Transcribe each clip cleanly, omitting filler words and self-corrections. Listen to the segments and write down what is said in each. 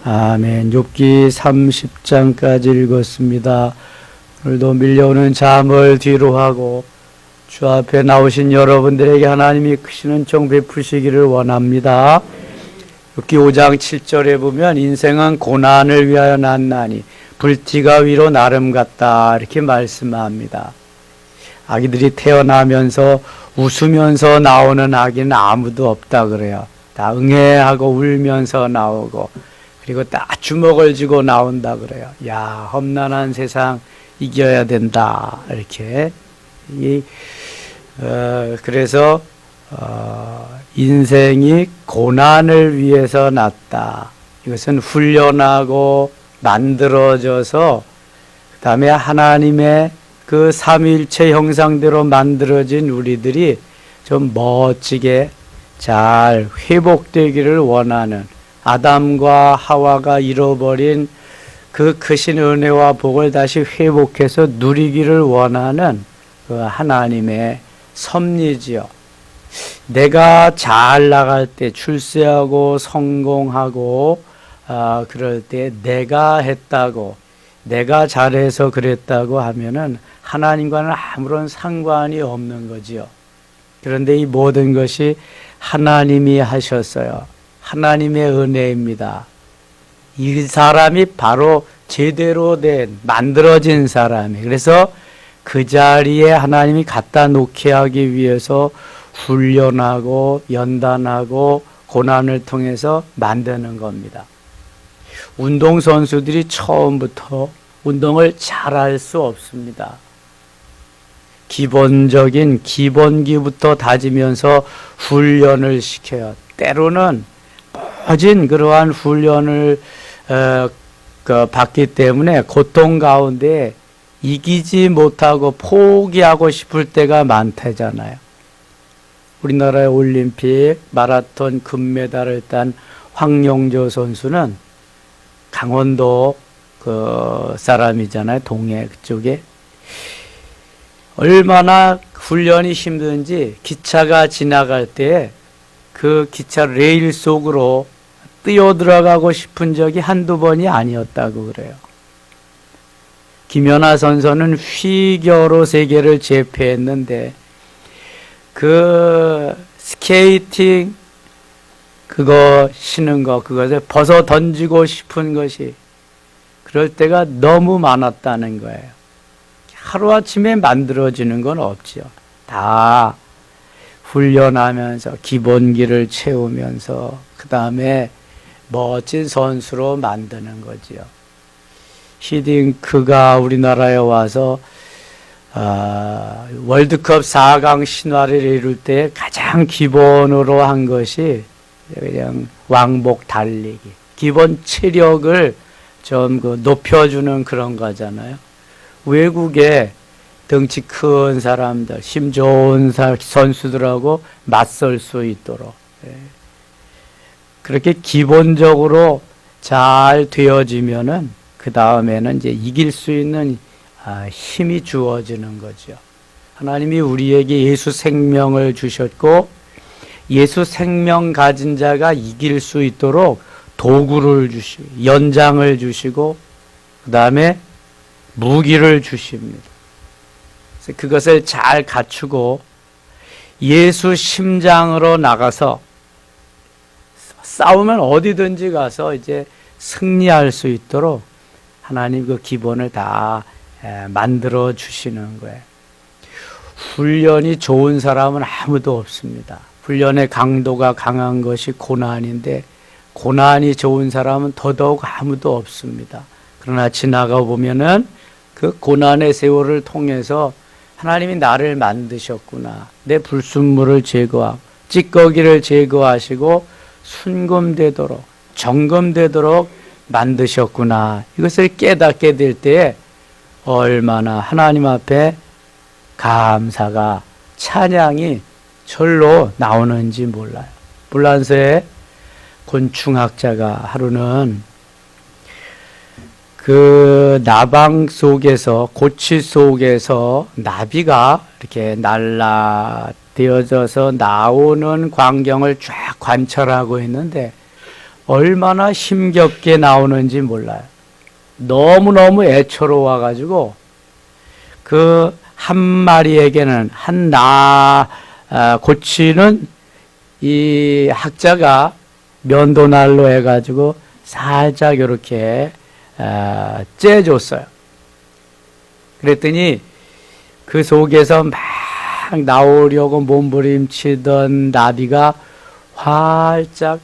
아멘. 욥기 30장까지 읽었습니다. 오늘도 밀려오는 잠을 뒤로 하고 주 앞에 나오신 여러분들에게 하나님이 크신 은총 베푸시기를 원합니다. 욥기 5장 7절에 보면 인생은 고난을 위하여 났나니 불티가 위로 나름 같다 이렇게 말씀합니다. 아기들이 태어나면서 웃으면서 나오는 아기는 아무도 없다 그래요. 다 응애하고 울면서 나오고 그리고 다 주먹을 쥐고 나온다 그래요. 야, 험난한 세상 이겨야 된다 이렇게. 그래서 인생이 고난을 위해서 났다. 이것은 훈련하고 만들어져서 그 다음에 하나님의 그 삼위일체 형상대로 만들어진 우리들이 좀 멋지게 잘 회복되기를 원하는, 아담과 하와가 잃어버린 그 크신 은혜와 복을 다시 회복해서 누리기를 원하는 그 하나님의 섭리지요. 내가 잘 나갈 때, 출세하고 성공하고 그럴 때 내가 했다고, 내가 잘해서 그랬다고 하면은 하나님과는 아무런 상관이 없는 거지요. 그런데 이 모든 것이 하나님이 하셨어요. 하나님의 은혜입니다. 이 사람이 바로 제대로 된, 만들어진 사람이. 그래서 그 자리에 하나님이 갖다 놓게 하기 위해서 훈련하고 연단하고 고난을 통해서 만드는 겁니다. 운동선수들이 처음부터 운동을 잘할 수 없습니다. 기본적인 기본기부터 다지면서 훈련을 시켜요. 때로는 모진 그러한 훈련을 받기 때문에 고통 가운데 이기지 못하고 포기하고 싶을 때가 많다잖아요. 우리나라의 올림픽 마라톤 금메달을 딴 황영조 선수는 강원도 그 사람이잖아요. 동해 그쪽에. 얼마나 훈련이 힘든지 기차가 지나갈 때 그 기차 레일 속으로 뛰어 들어가고 싶은 적이 한두 번이 아니었다고 그래요. 김연아 선수는 휘겨로 세계를 제패했는데 그 스케이팅 그거 신은 거, 그것을 벗어 던지고 싶은 것이 그럴 때가 너무 많았다는 거예요. 하루아침에 만들어지는 건 없지요. 다 훈련하면서 기본기를 채우면서 그 다음에 멋진 선수로 만드는 거지요. 히딩크가 우리나라에 와서 월드컵 4강 신화를 이룰 때 가장 기본으로 한 것이 그냥 왕복 달리기, 기본 체력을 좀 높여주는 그런 거잖아요. 외국에 덩치 큰 사람들, 힘 좋은 선수들하고 맞설 수 있도록 그렇게 기본적으로 잘 되어지면은 그 다음에는 이제 이길 수 있는 힘이 주어지는 거죠. 하나님이 우리에게 예수 생명을 주셨고 예수 생명 가진 자가 이길 수 있도록 도구를 주시고 연장을 주시고 그 다음에 무기를 주십니다. 그래서 그것을 잘 갖추고 예수 심장으로 나가서 싸우면 어디든지 가서 이제 승리할 수 있도록 하나님 그 기본을 다 만들어 주시는 거예요. 훈련이 좋은 사람은 아무도 없습니다. 훈련의 강도가 강한 것이 고난인데 고난이 좋은 사람은 더더욱 아무도 없습니다. 그러나 지나가 보면은 그 고난의 세월을 통해서 하나님이 나를 만드셨구나. 내 불순물을 제거하고 찌꺼기를 제거하시고 순금되도록 정금되도록 만드셨구나. 이것을 깨닫게 될 때에 얼마나 하나님 앞에 감사가 찬양이 절로 나오는지 몰라요. 불란서의 곤충학자가 하루는 그 나방 속에서, 고치 속에서 나비가 이렇게 날라되어져서 나오는 광경을 쫙 관찰하고 있는데 얼마나 힘겹게 나오는지 몰라요. 너무너무 애처로워가지고 그 한 마리에게는 고치는 이 학자가 면도날로 해가지고 살짝 이렇게 째줬어요. 그랬더니 그 속에서 막 나오려고 몸부림치던 나비가 활짝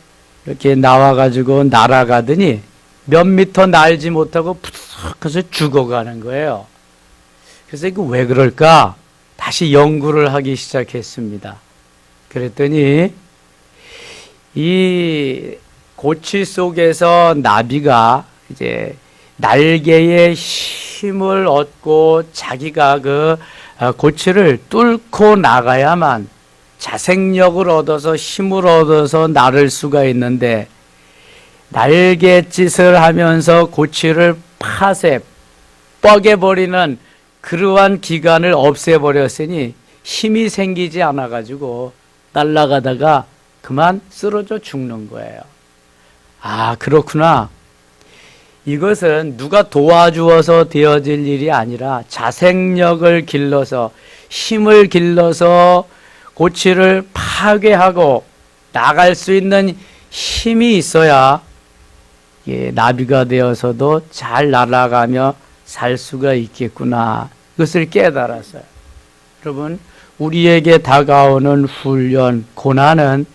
이렇게 나와가지고 날아가더니 몇 미터 날지 못하고 푸석해서 죽어가는 거예요. 그래서 이거 왜 그럴까? 다시 연구를 하기 시작했습니다. 그랬더니 이 고치 속에서 나비가 이제 날개에 힘을 얻고 자기가 그 고치를 뚫고 나가야만 자생력을 얻어서 힘을 얻어서 날을 수가 있는데, 날갯짓을 하면서 고치를 뻐개버리는 그러한 기관을 없애버렸으니 힘이 생기지 않아가지고 날아가다가 그만 쓰러져 죽는 거예요. 아, 그렇구나. 이것은 누가 도와주어서 되어질 일이 아니라 자생력을 길러서 힘을 길러서 고치를 파괴하고 나갈 수 있는 힘이 있어야 나비가 되어서도 잘 날아가며 살 수가 있겠구나. 이것을 깨달았어요. 여러분, 우리에게 다가오는 훈련, 고난은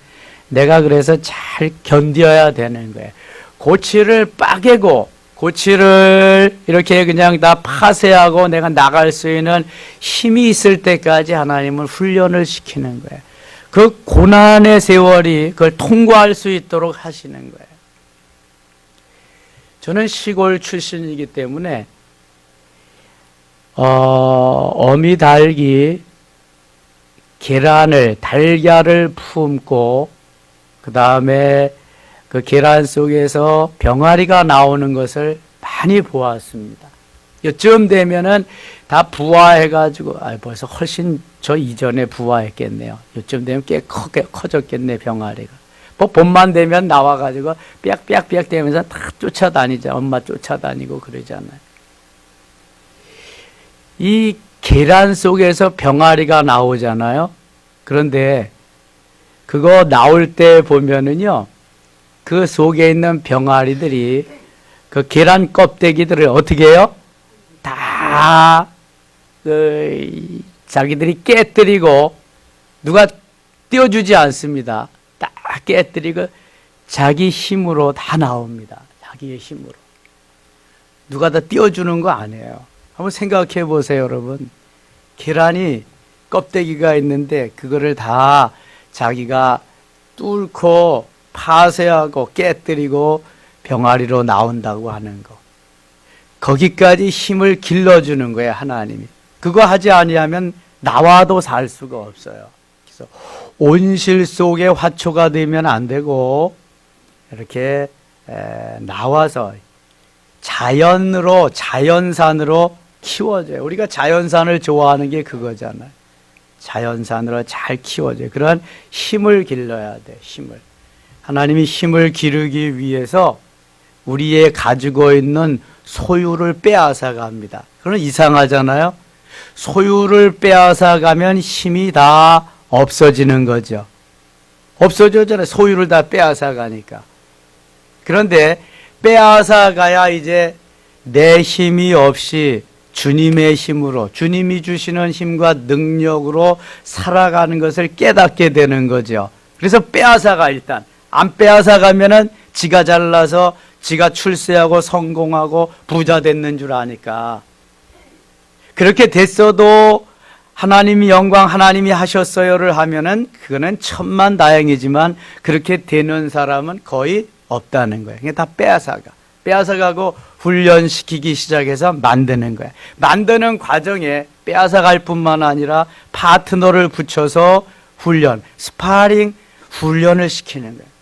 내가 그래서 잘 견뎌야 되는 거예요. 고치를 빠개고 고치를 이렇게 그냥 다 파쇄하고 내가 나갈 수 있는 힘이 있을 때까지 하나님은 훈련을 시키는 거예요. 그 고난의 세월이 그걸 통과할 수 있도록 하시는 거예요. 저는 시골 출신이기 때문에 어미 닭이 달걀을 품고 그 다음에 그 계란 속에서 병아리가 나오는 것을 많이 보았습니다. 요쯤 되면은 다 부화해가지고, 벌써 훨씬 저 이전에 부화했겠네요. 요쯤 되면 꽤 커졌겠네, 병아리가. 봄만 되면 나와가지고 삐약삐약 되면서 다 쫓아다니죠. 엄마 쫓아다니고 그러잖아요. 이 계란 속에서 병아리가 나오잖아요. 그런데 그거 나올 때 보면은요, 그 속에 있는 병아리들이 그 계란 껍데기들을 어떻게 해요? 다 자기들이 깨뜨리고, 누가 띄워주지 않습니다. 다 깨뜨리고 자기 힘으로 다 나옵니다. 자기의 힘으로. 누가 다 띄워주는 거 아니에요. 한번 생각해 보세요, 여러분. 계란이 껍데기가 있는데 그거를 다 자기가 뚫고 파쇄하고 깨뜨리고 병아리로 나온다고 하는 거. 거기까지 힘을 길러주는 거예요, 하나님이. 그거 하지 아니하면 나와도 살 수가 없어요. 그래서 온실 속에 화초가 되면 안 되고 이렇게 나와서 자연산으로 키워줘요. 우리가 자연산을 좋아하는 게 그거잖아요. 자연산으로 잘 키워줘요. 그런 힘을 길러야 돼, 힘을. 하나님이 힘을 기르기 위해서 우리의 가지고 있는 소유를 빼앗아 갑니다. 그럼 이상하잖아요. 소유를 빼앗아 가면 힘이 다 없어지는 거죠. 없어졌잖아요. 소유를 다 빼앗아 가니까. 그런데 빼앗아 가야 이제 내 힘이 없이 주님의 힘으로, 주님이 주시는 힘과 능력으로 살아가는 것을 깨닫게 되는 거죠. 그래서 빼앗아가 일단. 안 빼앗아가면은 지가 잘나서 지가 출세하고 성공하고 부자 됐는 줄 아니까. 그렇게 됐어도 하나님이 영광 하나님이 하셨어요를 하면은 그거는 천만다행이지만 그렇게 되는 사람은 거의 없다는 거예요. 그게 다 빼앗아가고 훈련시키기 시작해서 만드는 거예요. 만드는 과정에 빼앗아갈 뿐만 아니라 파트너를 붙여서 스파링 훈련을 시키는 거예요.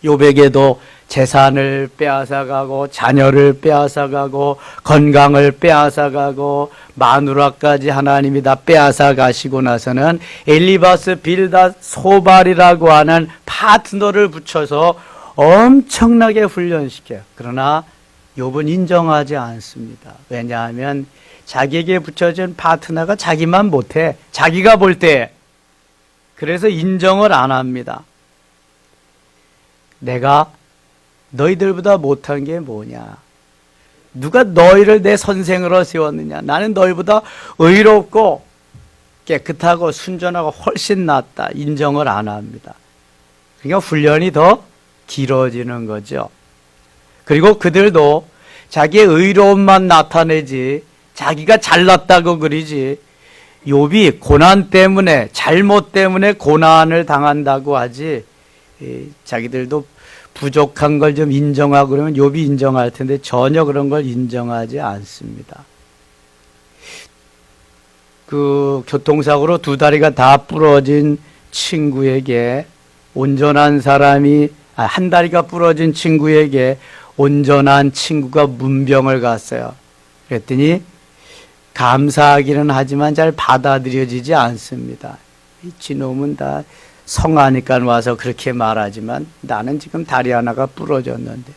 욥에게도 재산을 빼앗아가고 자녀를 빼앗아가고 건강을 빼앗아가고 마누라까지 하나님이 다 빼앗아가시고 나서는 엘리바스 빌닷 소발이라고 하는 파트너를 붙여서 엄청나게 훈련시켜요. 그러나 욥은 인정하지 않습니다. 왜냐하면 자기에게 붙여진 파트너가 자기만 못해. 자기가 볼 때. 그래서 인정을 안 합니다. 내가 너희들보다 못한 게 뭐냐? 누가 너희를 내 선생으로 세웠느냐? 나는 너희보다 의롭고 깨끗하고 순전하고 훨씬 낫다. 인정을 안 합니다. 그러니까 훈련이 더 길어지는 거죠. 그리고 그들도 자기의 의로움만 나타내지 자기가 잘났다고 그러지 욥이 고난 때문에 잘못 때문에 고난을 당한다고 하지 자기들도 부족한 걸 좀 인정하고 그러면 욥이 인정할 텐데 전혀 그런 걸 인정하지 않습니다. 그 교통사고로 두 다리가 다 부러진 친구에게 온전한 사람이 한 다리가 부러진 친구에게 온전한 친구가 문병을 갔어요. 그랬더니 감사하기는 하지만 잘 받아들여지지 않습니다. 이 지놈은 다 성하니까 와서 그렇게 말하지만 나는 지금 다리 하나가 부러졌는데.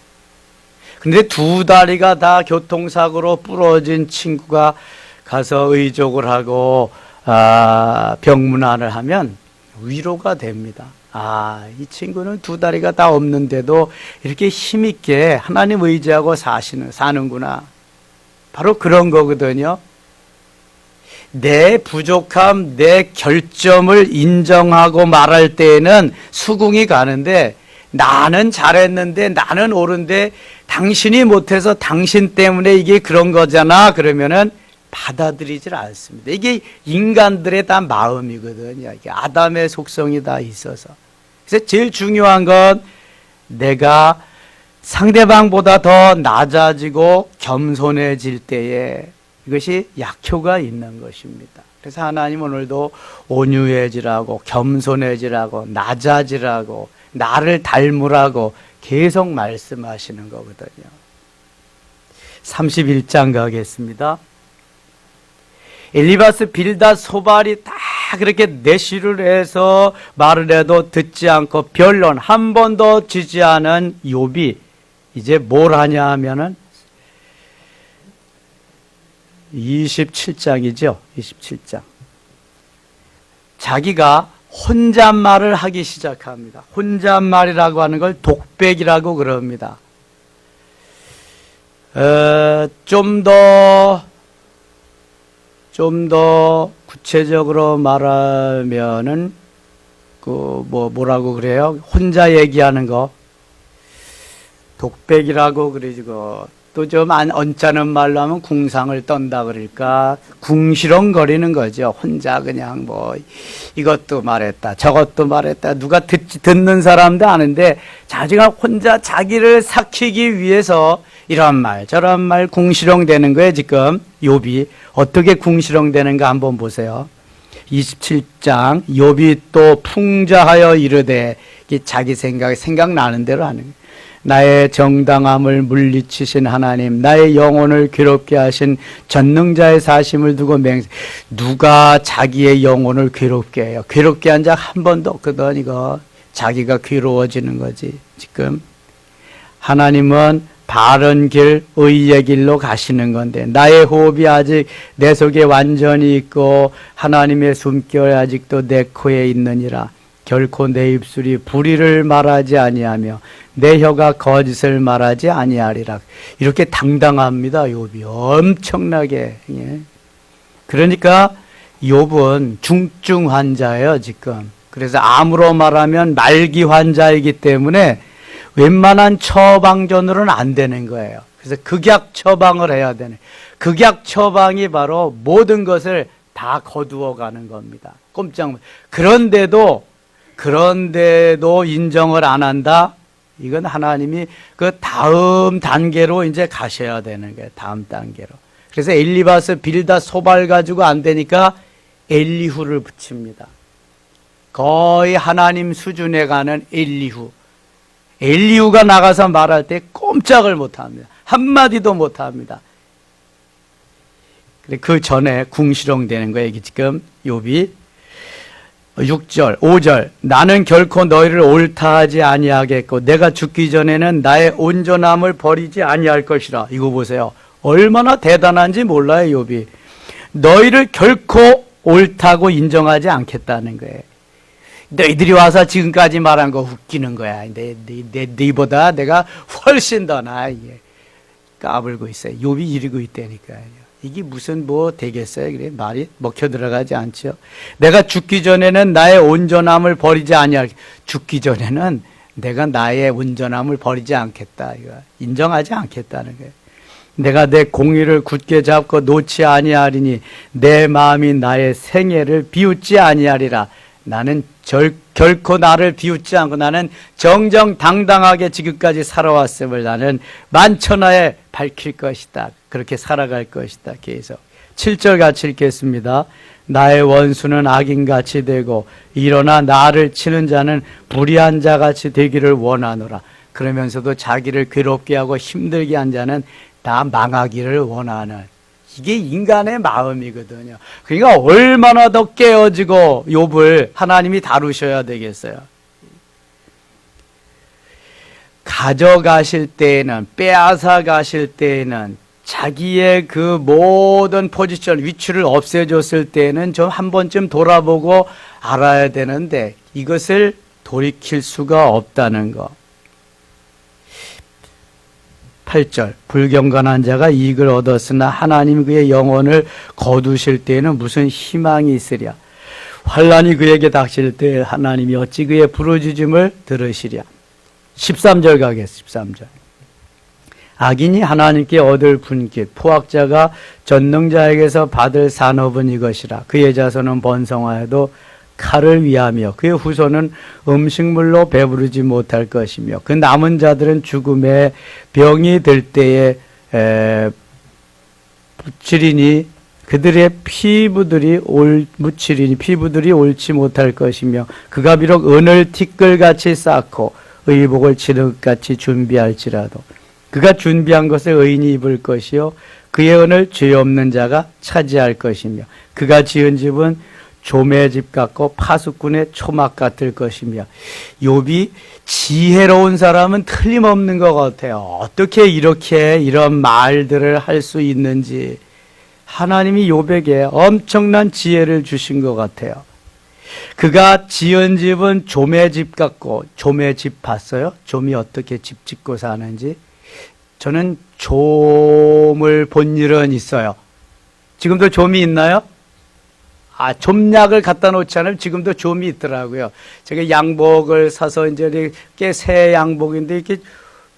근데 두 다리가 다 교통사고로 부러진 친구가 가서 의족을 하고 병문안을 하면 위로가 됩니다. 이 친구는 두 다리가 다 없는데도 이렇게 힘있게 하나님 의지하고 사는구나. 바로 그런 거거든요. 내 부족함, 내 결점을 인정하고 말할 때에는 수긍이 가는데 나는 잘했는데 나는 옳은데 당신이 못해서 당신 때문에 이게 그런 거잖아. 그러면은 받아들이질 않습니다. 이게 인간들의 다 마음이거든요. 이게 아담의 속성이 다 있어서. 그래서 제일 중요한 건 내가 상대방보다 더 낮아지고 겸손해질 때에 이것이 약효가 있는 것입니다. 그래서 하나님 오늘도 온유해지라고 겸손해지라고 낮아지라고 나를 닮으라고 계속 말씀하시는 거거든요. 31장 가겠습니다. 엘리바스 빌닷 소발이 다 그렇게 내시를 해서 말을 해도 듣지 않고 변론 한 번도 지지 않은 욥이 이제 뭘 하냐 하면은 27장이죠. 27장. 자기가 혼잣말을 하기 시작합니다. 혼잣말이라고 하는 걸 독백이라고 그럽니다. 좀 더 구체적으로 말하면은 뭐라고 그래요? 혼자 얘기하는 거 독백이라고 그러고 또 좀 언짢은 말로 하면 궁상을 떤다 그럴까 궁시렁거리는 거죠. 혼자 그냥 이것도 말했다 저것도 말했다 누가 듣는 사람도 아는데 자기가 혼자 자기를 삭히기 위해서 이런 말 저런 말 궁시렁대는 거예요. 지금 욥이 어떻게 궁시렁대는가 한번 보세요. 27장 욥이 또 풍자하여 이르되 자기 생각나는 대로 하는 거예요. 나의 정당함을 물리치신 하나님 나의 영혼을 괴롭게 하신 전능자의 사심을 두고 누가 자기의 영혼을 괴롭게 해요. 괴롭게 한 자 한 번도 없거든. 이거 자기가 괴로워지는 거지. 지금 하나님은 바른 길 의의 길로 가시는 건데 나의 호흡이 아직 내 속에 완전히 있고 하나님의 숨결이 아직도 내 코에 있느니라. 결코 내 입술이 불의를 말하지 아니하며 내 혀가 거짓을 말하지 아니하리라. 이렇게 당당합니다. 욥이 엄청나게. 그러니까 욥은 중증 환자예요. 지금. 그래서 암으로 말하면 말기 환자이기 때문에 웬만한 처방전으로는 안 되는 거예요. 그래서 극약 처방을 해야 되는. 극약 처방이 바로 모든 것을 다 거두어 가는 겁니다. 꼼짝. 그런데도 인정을 안 한다? 이건 하나님이 그 다음 단계로 이제 가셔야 되는 거예요. 다음 단계로. 그래서 엘리바스 빌닷 소발 가지고 안 되니까 엘리후를 붙입니다. 거의 하나님 수준에 가는 엘리후가 나가서 말할 때 꼼짝을 못 합니다. 한마디도 못 합니다. 그 전에 궁시렁대는 거예요. 지금 욥이 6절, 5절. 나는 결코 너희를 옳다 하지 아니하겠고 내가 죽기 전에는 나의 온전함을 버리지 아니할 것이라. 이거 보세요. 얼마나 대단한지 몰라요, 욥이. 너희를 결코 옳다고 인정하지 않겠다는 거예요. 너희들이 와서 지금까지 말한 거 웃기는 거야. 너희보다 내가 훨씬 더 나아. 까불고 있어요. 욥이 이러고 있다니까요. 이게 무슨 뭐 되겠어요? 그래 말이 먹혀 들어가지 않죠. 내가 죽기 전에는 나의 온전함을 버리지 아니할. 죽기 전에는 내가 나의 온전함을 버리지 않겠다. 이거 인정하지 않겠다는 거예요. 내가 내 공의를 굳게 잡고 놓지 아니하리니 내 마음이 나의 생애를 비웃지 아니하리라. 나는 결코 나를 비웃지 않고 나는 정정당당하게 지금까지 살아왔음을 나는 만천하에 밝힐 것이다. 그렇게 살아갈 것이다. 계속 7절 같이 읽겠습니다. 나의 원수는 악인같이 되고 일어나 나를 치는 자는 불의한 자같이 되기를 원하노라. 그러면서도 자기를 괴롭게 하고 힘들게 한 자는 다 망하기를 원하는, 이게 인간의 마음이거든요. 그러니까 얼마나 더 깨어지고 욥을 하나님이 다루셔야 되겠어요. 가져가실 때에는, 빼앗아 가실 때에는, 자기의 그 모든 포지션, 위치를 없애줬을 때에는 좀 한 번쯤 돌아보고 알아야 되는데 이것을 돌이킬 수가 없다는 거. 8절 불경건한 자가 이익을 얻었으나 하나님 그의 영혼을 거두실 때에는 무슨 희망이 있으랴. 환난이 그에게 닥칠 때 하나님이 어찌 그의 부르짖음을 들으시랴. 13절 가겠습니다. 13절 악인이 하나님께 얻을 분깃 포악자가 전능자에게서 받을 산업은 이것이라. 그의 자손은 번성하여도 칼을 위하며 그의 후손은 음식물로 배부르지 못할 것이며 그 남은 자들은 죽음의 병이 들 때에 묻히리니 그들의 피부들이 옳지 못할 것이며 그가 비록 은을 티끌같이 쌓고 의복을 진흙같이 준비할지라도 그가 준비한 것을 의인이 입을 것이요 그의 은을 죄 없는 자가 차지할 것이며 그가 지은 집은 조매의 집 같고 파수꾼의 초막 같을 것이며. 욥이 지혜로운 사람은 틀림없는 것 같아요. 어떻게 이렇게 이런 말들을 할 수 있는지 하나님이 욥에게 엄청난 지혜를 주신 것 같아요. 그가 지은 집은 조매의 집 같고, 조매의 집 봤어요? 좀이 어떻게 집 짓고 사는지? 저는 좀을 본 일은 있어요. 지금도 좀이 있나요? 좀약을 갖다 놓지 않으면 지금도 좀이 있더라고요. 제가 양복을 사서 이제 이렇게 새 양복인데 이렇게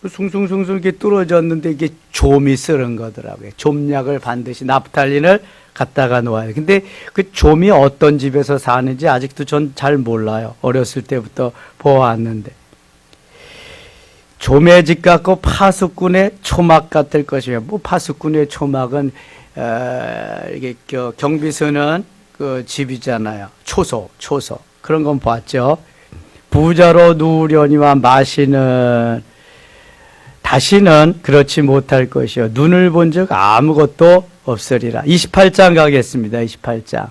숭숭숭숭 이렇게 뚫어졌는데 이게 좀이 쓰는 거더라고요. 좀약을 반드시 나프탈린을 갖다가 놓아요. 근데 그 좀이 어떤 집에서 사는지 아직도 전 잘 몰라요. 어렸을 때부터 보아왔는데. 좀의 집 같고 파수꾼의 초막 같을 것이며, 뭐 파수꾼의 초막은 이게 경비서는 그 집이잖아요. 초소 그런 건 봤죠. 부자로 누우려니와 마시는 다시는 그렇지 못할 것이요 눈을 본 적 아무것도 없으리라. 28장 가겠습니다. 28장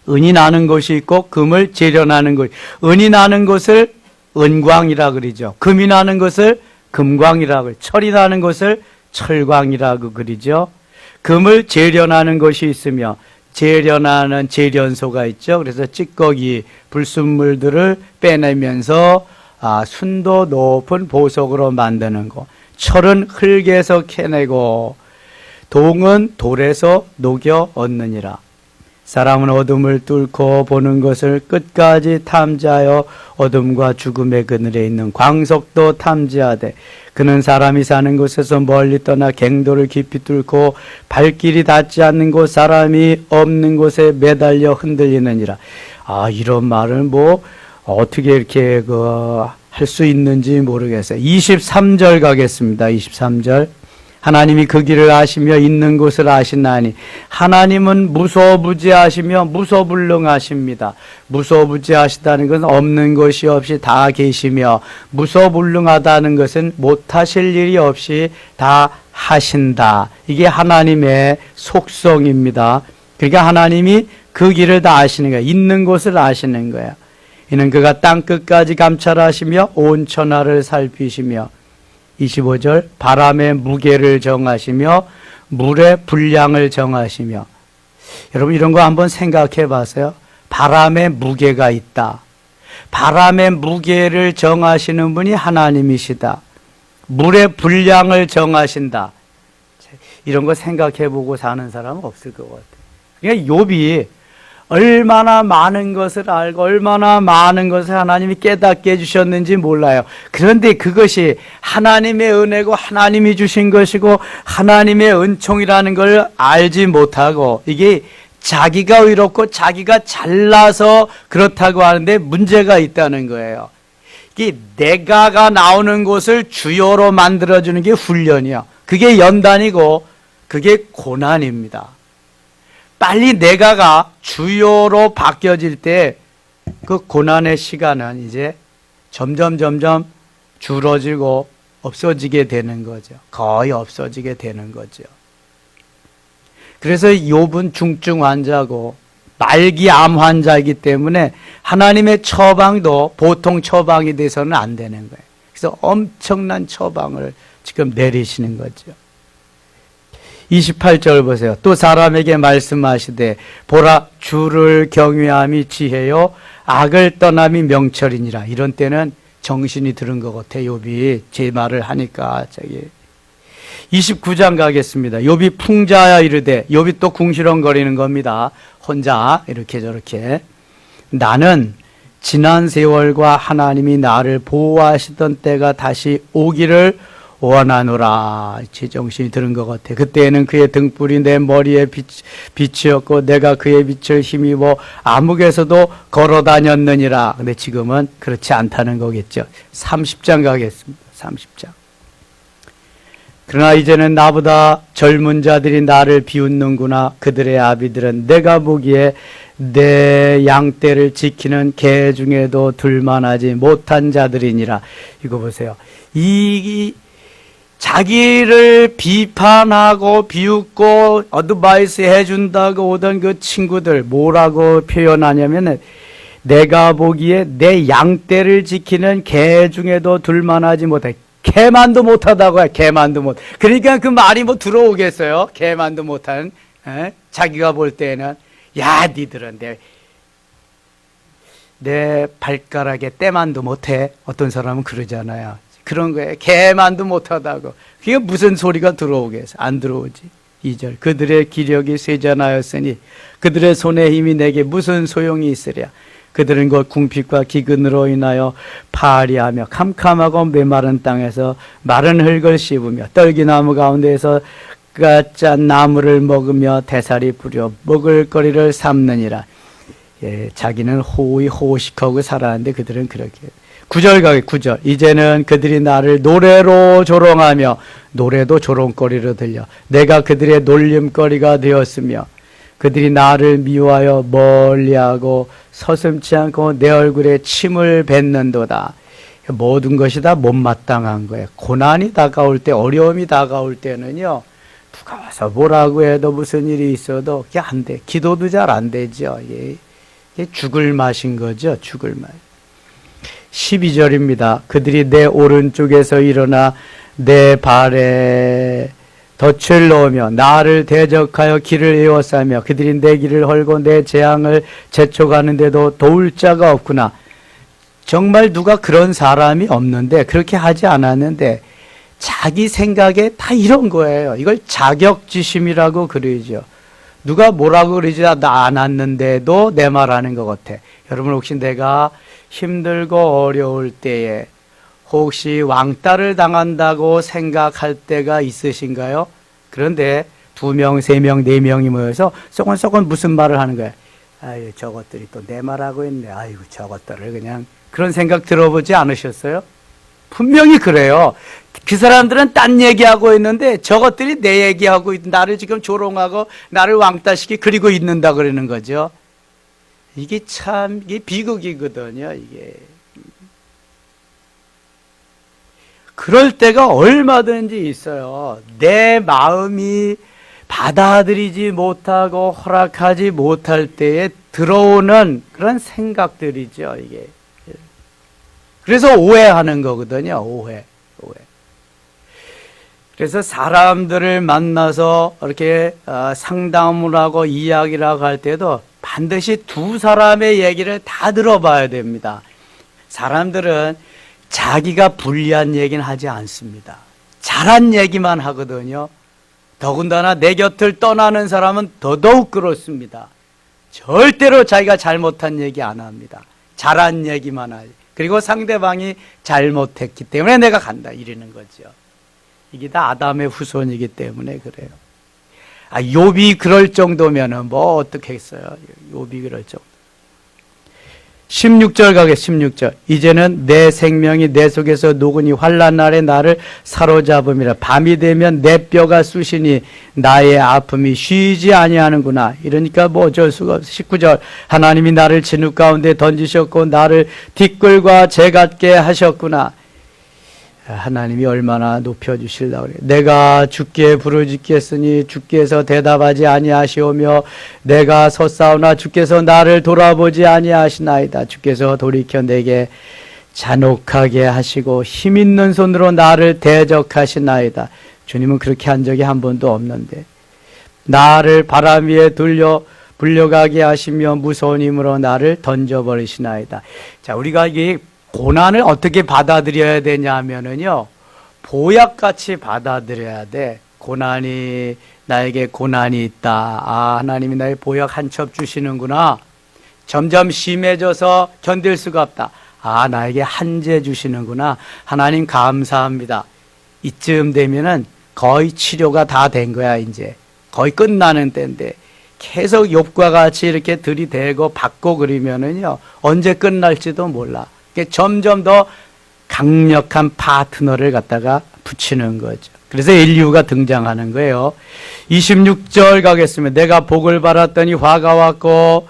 은이 나는 곳이 있고 금을 재련하는 곳. 은이 나는 곳을 은광이라 그러죠. 금이 나는 것을 금광이라 그러죠. 철이 나는 것을 철광이라고 그러죠. 금을 재련하는 것이 있으며 재련하는 재련소가 있죠. 그래서 찌꺼기, 불순물들을 빼내면서 순도 높은 보석으로 만드는 거. 철은 흙에서 캐내고 동은 돌에서 녹여 얻느니라. 사람은 어둠을 뚫고 보는 것을 끝까지 탐지하여 어둠과 죽음의 그늘에 있는 광석도 탐지하되 그는 사람이 사는 곳에서 멀리 떠나 갱도를 깊이 뚫고 발길이 닿지 않는 곳 사람이 없는 곳에 매달려 흔들리느니라. 이런 말을 뭐 어떻게 이렇게 할 수 있는지 모르겠어요. 23절 가겠습니다. 23절 하나님이 그 길을 아시며 있는 곳을 아시나니 하나님은 무소부지하시며 무소불능하십니다. 무소부지하시다는 것은 없는 것이 없이 다 계시며 무소불능하다는 것은 못하실 일이 없이 다 하신다. 이게 하나님의 속성입니다. 그러니까 하나님이 그 길을 다 아시는 거야. 있는 곳을 아시는 거야. 이는 그가 땅 끝까지 감찰하시며 온 천하를 살피시며 25절 바람의 무게를 정하시며 물의 분량을 정하시며. 여러분 이런 거 한번 생각해 봤어요. 바람의 무게가 있다. 바람의 무게를 정하시는 분이 하나님이시다. 물의 분량을 정하신다. 이런 거 생각해 보고 사는 사람은 없을 것 같아요. 그러니까 욥이 얼마나 많은 것을 알고 얼마나 많은 것을 하나님이 깨닫게 해주셨는지 몰라요. 그런데 그것이 하나님의 은혜고 하나님이 주신 것이고 하나님의 은총이라는 걸 알지 못하고 이게 자기가 의롭고 자기가 잘나서 그렇다고 하는데 문제가 있다는 거예요. 이게 내가가 나오는 곳을 주요로 만들어주는 게 훈련이야. 그게 연단이고 그게 고난입니다. 빨리 내가가 주요로 바뀌어질 때 그 고난의 시간은 이제 점점 줄어들고 없어지게 되는 거죠. 거의 없어지게 되는 거죠. 그래서 욥은 중증 환자고 말기 암 환자이기 때문에 하나님의 처방도 보통 처방이 돼서는 안 되는 거예요. 그래서 엄청난 처방을 지금 내리시는 거죠. 28절 보세요. 또 사람에게 말씀하시되 보라 주를 경외함이 지혜요 악을 떠남이 명철이니라. 이런 때는 정신이 들은 것 같아. 욥이 제 말을 하니까. 29장 가겠습니다. 욥이 풍자하여 이르되, 욥이 또 궁시렁거리는 겁니다. 혼자 이렇게 저렇게. 나는 지난 세월과 하나님이 나를 보호하시던 때가 다시 오기를 원하노라. 제정신이 드는 것 같아. 그때에는 그의 등불이 내 머리에 빛이었고 내가 그의 빛을 힘입어 암흑에서도 걸어 다녔느니라. 근데 지금은 그렇지 않다는 거겠죠. 30장 가겠습니다. 30장. 그러나 이제는 나보다 젊은 자들이 나를 비웃는구나. 그들의 아비들은 내가 보기에 내 양떼를 지키는 개 중에도 둘만하지 못한 자들이니라. 이거 보세요. 자기를 비판하고 비웃고 어드바이스 해준다고 오던 그 친구들 뭐라고 표현하냐면 내가 보기에 내 양떼를 지키는 개 중에도 둘만하지 못해. 개만도 못하다고요. 개만도 못. 그러니까 그 말이 뭐 들어오겠어요. 개만도 못한. 자기가 볼 때는 야 니들은 내 발가락에 때만도 못해. 어떤 사람은 그러잖아요. 그런 거예요. 개만도 못하다고. 그게 무슨 소리가 들어오겠어? 안 들어오지. 2절. 그들의 기력이 쇠잔하였으니 그들의 손의 힘이 내게 무슨 소용이 있으랴. 그들은 곧 궁핍과 기근으로 인하여 파리하며 캄캄하고 메마른 땅에서 마른 흙을 씹으며 떨기나무 가운데에서 짠 나무를 먹으며 대사리 부려 먹을 거리를 삼느니라. 예, 자기는 호식하고 살았는데 그들은 그렇게. 9절 가게 9절. 이제는 그들이 나를 노래로 조롱하며 노래도 조롱거리로 들려 내가 그들의 놀림거리가 되었으며 그들이 나를 미워하여 멀리하고 서슴지 않고 내 얼굴에 침을 뱉는도다. 모든 것이 다 못마땅한 거예요. 고난이 다가올 때, 어려움이 다가올 때는요, 누가 와서 뭐라고 해도 무슨 일이 있어도 그게 안 돼. 기도도 잘 안 되죠. 이게 죽을 맛인 거죠. 죽을 맛. 12절입니다. 그들이 내 오른쪽에서 일어나 내 발에 덫을 넣으며 나를 대적하여 길을 에워싸며 그들이 내 길을 헐고 내 재앙을 재촉하는데도 도울 자가 없구나. 정말 누가 그런 사람이 없는데 그렇게 하지 않았는데 자기 생각에 다 이런 거예요. 이걸 자격지심이라고 그러죠. 누가 뭐라고 그러지 않았는데도 내 말하는 것 같아. 여러분 혹시 내가 힘들고 어려울 때에 혹시 왕따를 당한다고 생각할 때가 있으신가요? 그런데 2명, 3명, 4명이 모여서 쏘곤쏘곤 무슨 말을 하는 거야. 아유, 저것들이 또 내 말하고 있네. 아이고, 저것들을 그냥. 그런 생각 들어보지 않으셨어요? 분명히 그래요. 그 사람들은 딴 얘기하고 있는데 저것들이 내 얘기하고 나를 지금 조롱하고 나를 왕따시키 그리고 있는다 그러는 거죠. 이게 참 이게 비극이거든요. 이게. 그럴 때가 얼마든지 있어요. 내 마음이 받아들이지 못하고 허락하지 못할 때에 들어오는 그런 생각들이죠, 이게. 그래서 오해하는 거거든요, 오해. 그래서 사람들을 만나서 이렇게 상담을 하고 이야기를 하고 할 때도 반드시 두 사람의 얘기를 다 들어봐야 됩니다. 사람들은 자기가 불리한 얘기는 하지 않습니다. 잘한 얘기만 하거든요. 더군다나 내 곁을 떠나는 사람은 더더욱 그렇습니다. 절대로 자기가 잘못한 얘기 안 합니다. 잘한 얘기만 하지. 그리고 상대방이 잘못했기 때문에 내가 간다 이러는 거죠. 이게 다 아담의 후손이기 때문에 그래요. 욥이 그럴 정도면은 뭐 어떻게 했어요? 욥이 그럴 정도. 16절 가겠습니다. 16절. 이제는 내 생명이 내 속에서 녹으니 환난 날에 나를 사로잡음이라. 밤이 되면 내 뼈가 쑤시니 나의 아픔이 쉬지 아니하는구나. 이러니까 뭐 어쩔 수가 없어. 19절. 하나님이 나를 진흙 가운데 던지셨고 나를 뒷골과 재 같게 하셨구나. 하나님이 얼마나 높여주시려고 그래요. 내가 주께 부르짖겠으니 주께서 대답하지 아니하시오며 내가 섰사오나 주께서 나를 돌아보지 아니하시나이다. 주께서 돌이켜 내게 잔혹하게 하시고 힘있는 손으로 나를 대적하시나이다. 주님은 그렇게 한 적이 한 번도 없는데 나를 바람 위에 불려가게 하시며 무서운 힘으로 나를 던져버리시나이다. 자, 우리가 이 고난을 어떻게 받아들여야 되냐 하면은요, 보약같이 받아들여야 돼. 고난이, 나에게 고난이 있다. 하나님이 나의 보약 한 첩 주시는구나. 점점 심해져서 견딜 수가 없다. 나에게 한제 주시는구나. 하나님 감사합니다. 이쯤 되면은 거의 치료가 다 된 거야, 이제. 거의 끝나는 때인데. 계속 욥과 같이 이렇게 들이대고 받고 그러면은요, 언제 끝날지도 몰라. 점점 더 강력한 파트너를 갖다가 붙이는 거죠. 그래서 엘리후가 등장하는 거예요. 26절 가겠습니다. 내가 복을 바랐더니 화가 왔고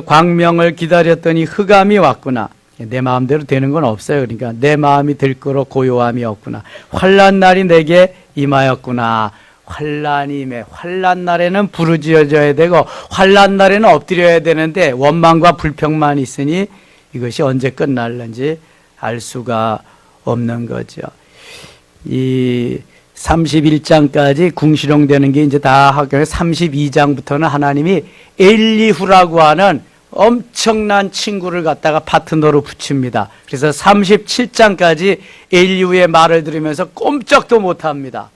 광명을 기다렸더니 흑암이 왔구나. 내 마음대로 되는 건 없어요. 그러니까 내 마음이 들끓어 고요함이 없구나. 환난 날이 내게 임하였구나. 환난 날에는 부르짖어야 되고 환난 날에는 엎드려야 되는데 원망과 불평만 있으니 이것이 언제 끝날는지 알 수가 없는 거죠. 이 31장까지 궁시렁대는 게 이제 다 하고 32장부터는 하나님이 엘리후라고 하는 엄청난 친구를 갖다가 파트너로 붙입니다. 그래서 37장까지 엘리후의 말을 들으면서 꼼짝도 못합니다.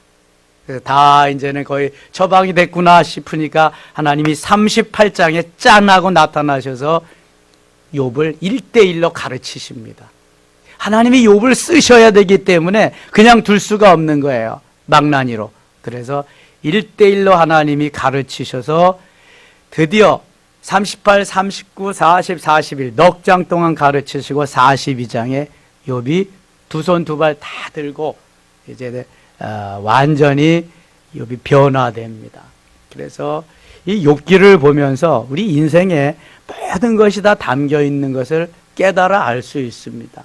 그래서 다 이제는 거의 처방이 됐구나 싶으니까 하나님이 38장에 짠하고 나타나셔서 욥을 1:1로 가르치십니다. 하나님이 욥을 쓰셔야 되기 때문에 그냥 둘 수가 없는 거예요. 망나니로. 그래서 1:1로 하나님이 가르치셔서 드디어 38, 39, 40, 41 넉 장 동안 가르치시고 42장에 욥이 두 손 두 발 다 들고 이제 완전히 욥이 변화됩니다. 그래서 이 욥기를 보면서 우리 인생에 모든 것이 다 담겨 있는 것을 깨달아 알 수 있습니다.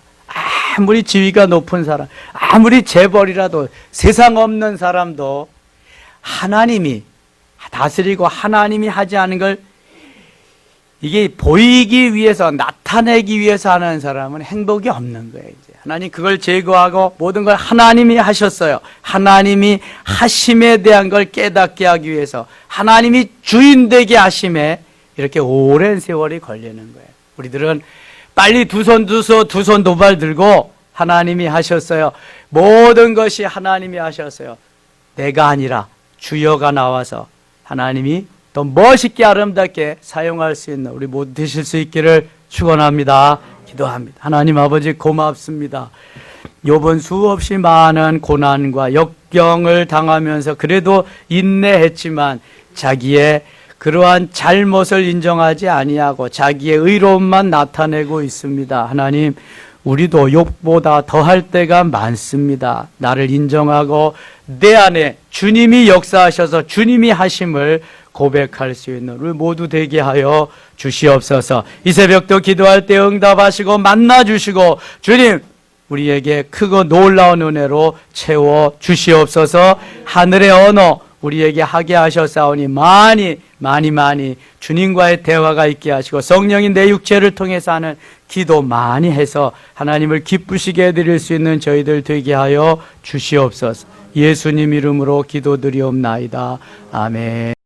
아무리 지위가 높은 사람, 아무리 재벌이라도 세상 없는 사람도 하나님이 다스리고 하나님이 하지 않은 걸 이게 보이기 위해서 나타내기 위해서 하는 사람은 행복이 없는 거예요. 이제 하나님 그걸 제거하고 모든 걸 하나님이 하셨어요. 하나님이 하심에 대한 걸 깨닫게 하기 위해서 하나님이 주인 되게 하심에 이렇게 오랜 세월이 걸리는 거예요. 우리들은 빨리 두 손 도발 들고 하나님이 하셨어요. 모든 것이 하나님이 하셨어요. 내가 아니라 주여가 나와서 하나님이 더 멋있게 아름답게 사용할 수 있는 우리 모두 되실 수 있기를 축원합니다. 기도합니다. 하나님 아버지 고맙습니다. 욥은 수없이 많은 고난과 역경을 당하면서 그래도 인내했지만 자기의 그러한 잘못을 인정하지 아니하고 자기의 의로움만 나타내고 있습니다. 하나님, 우리도 욥보다 더할 때가 많습니다. 나를 인정하고 내 안에 주님이 역사하셔서 주님이 하심을 고백할 수 있는 우리 모두 되게 하여 주시옵소서. 이 새벽도 기도할 때 응답하시고 만나주시고 주님 우리에게 크고 놀라운 은혜로 채워 주시옵소서. 하늘의 언어 우리에게 하게 하셨사오니 많이 주님과의 대화가 있게 하시고 성령이 내 육체를 통해서 하는 기도 많이 해서 하나님을 기쁘시게 해드릴 수 있는 저희들 되게 하여 주시옵소서. 예수님 이름으로 기도드리옵나이다. 아멘.